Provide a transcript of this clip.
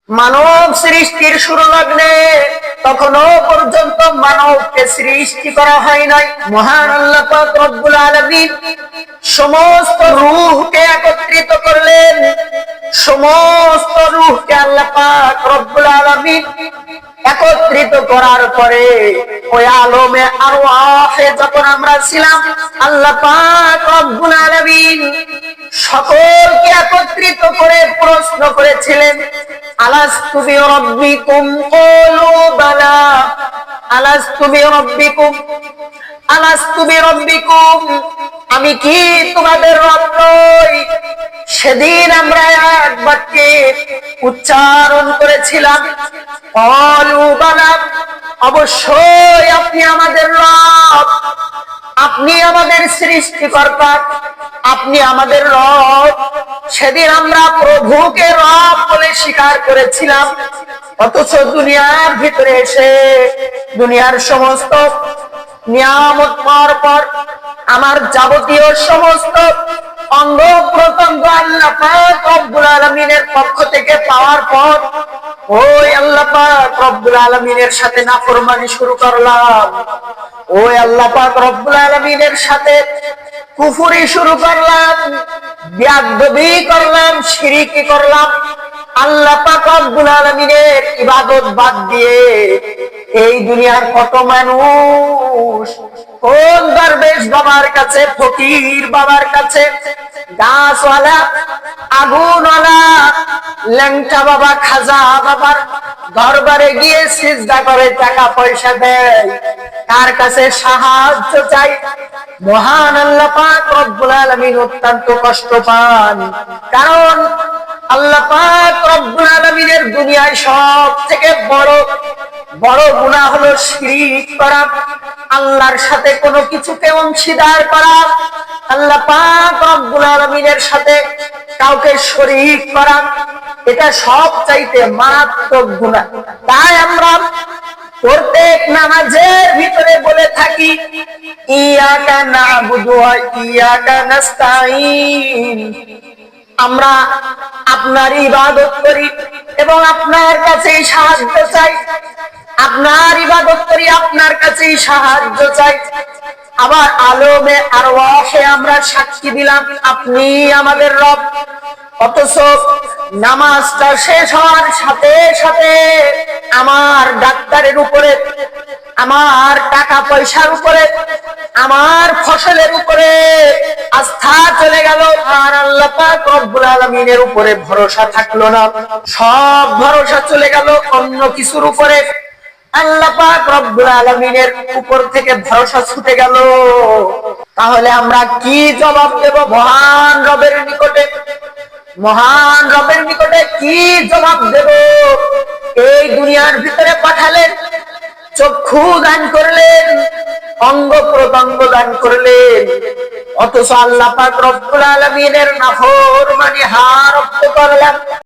মানব সৃষ্টির শুরু লগ্নে তখনো পর্যন্ত মানবকে সৃষ্টি করা হয় নাই। মহান আল্লাহ পাক রব্বুল আলামিন সমস্ত রূহকে একত্রিত করলেন। সমস্ত রূহকে আল্লাহ পাক রব্বুল আলামিন একত্রিত করার পরে ওই আলমে আরওয়াহে যখন আমরা ছিলাম, আল্লাহ পাক রব্বুল আলামিন সকলকে একত্রিত করে প্রশ্ন করেছিলেন, আলাস্তু বিরাব্বিকুম ক্বালু বালা আলাস্তু বিরাব্বিকুম আলাস্তু বিরাব্বিকুম, আমি কি তোমাদের রব নই? সেদিন আমরা এক বাক্যে উচ্চারণ করেছিলাম, ক্বালু বালা, অবশ্যই আপনি আমাদের রব, আপনি আমাদের সৃষ্টিকর্তা, আপনি আমাদের রব। সেদিন আমরা প্রভুকে রব বলে স্বীকার করেছিলাম, অথচ দুনিয়ার ভিতরে এসে দুনিয়ার সমস্ত নিয়ামত পাওয়ার পর আমার যাবতীয় সমস্ত অঙ্গ প্রত্যঙ্গ আল্লাহ পাক রব্বুল আলামিনের পক্ষ থেকে পাওয়ার পর ওই আল্লাহ পাক রব্বুল আলামিনের সাথে নাফরমানি শুরু করলাম। ওই আল্লাহ পাক রব্বুল আলামিনের সাথে কুফরি শুরু করলাম, বিয়াদবি করলাম, শিরকি করলাম। আল্লাহ পাক রব্বুল আলামিনের ইবাদত বাদ দিয়ে এই দুনিয়ার কত মানুষ কোন দরবেশ বাবার কাছে, ফকির বাবার কাছে, গাছওয়ালা, আগুনওয়ালা, ল্যাংটা বাবা, খাজা বাবার দরবারে গিয়ে সিজদা করে টাকা পয়সা দেয়, কার কাছে সাহায্য চাই। মহান আল্লাহ পাক রব্বুল আলামিন অত্যন্ত কষ্ট পান, কারণ আল্লাহ পাক রব্বুল আলামিনের দুনিয়ায় সব থেকে বড় বড় গুনাহ হলো শিরক করা, আল্লাহর সাথে কোনো কিছুকে অংশীদার করা, আল্লাহ পাক রব্বুল আলামিনের সাথে কাউকে শরীক করা, এটা সবচাইতে মারাত্মক গুনাহ। তাই আমরা প্রত্যেক নামাজের ভিতরে বলে থাকি, ইয়াকা না'বুদু ওয়া ইয়াকা নাস্তাঈন, আমরা আপনার ইবাদত করি এবং আপনার কাছেই সাহায্য চাই, আপনার ইবাদত করি, আপনার কাছেই সাহায্য চাই। আবার আলমে আরওয়াহে আমরা সাক্ষী দিলাম আপনি আমাদের রব, অথচ নামাজটা শেষ হওয়ার সাথে সাথে আমার ডাক্তারের উপরে, আমার টাকা পয়সার উপরে, আমার ফসলের উপরে আস্থা চলে গেল, আর আল্লাহ পাক রব্বুল আলামিনের উপরে ভরসা থাকলো না। সব ভরসা চলে গেল অন্য কিছুর উপরে, আল্লাহ পাক রব্বুল আলামিনের উপর থেকে ভরসা ছুটে গেল। তাহলে আমরা কি জবাব দেব মহান রবের নিকটে? মহান রবের নিকটে কি জবাব দেব? এই দুনিয়ার ভিতরে পাঠালেন, চক্ষু দান করলেন, অঙ্গ প্রত্যঙ্গ দান করলেন, অথচ আল্লাহ পাক রব্বুল আলামিনের নাফরমানি হার করলেন।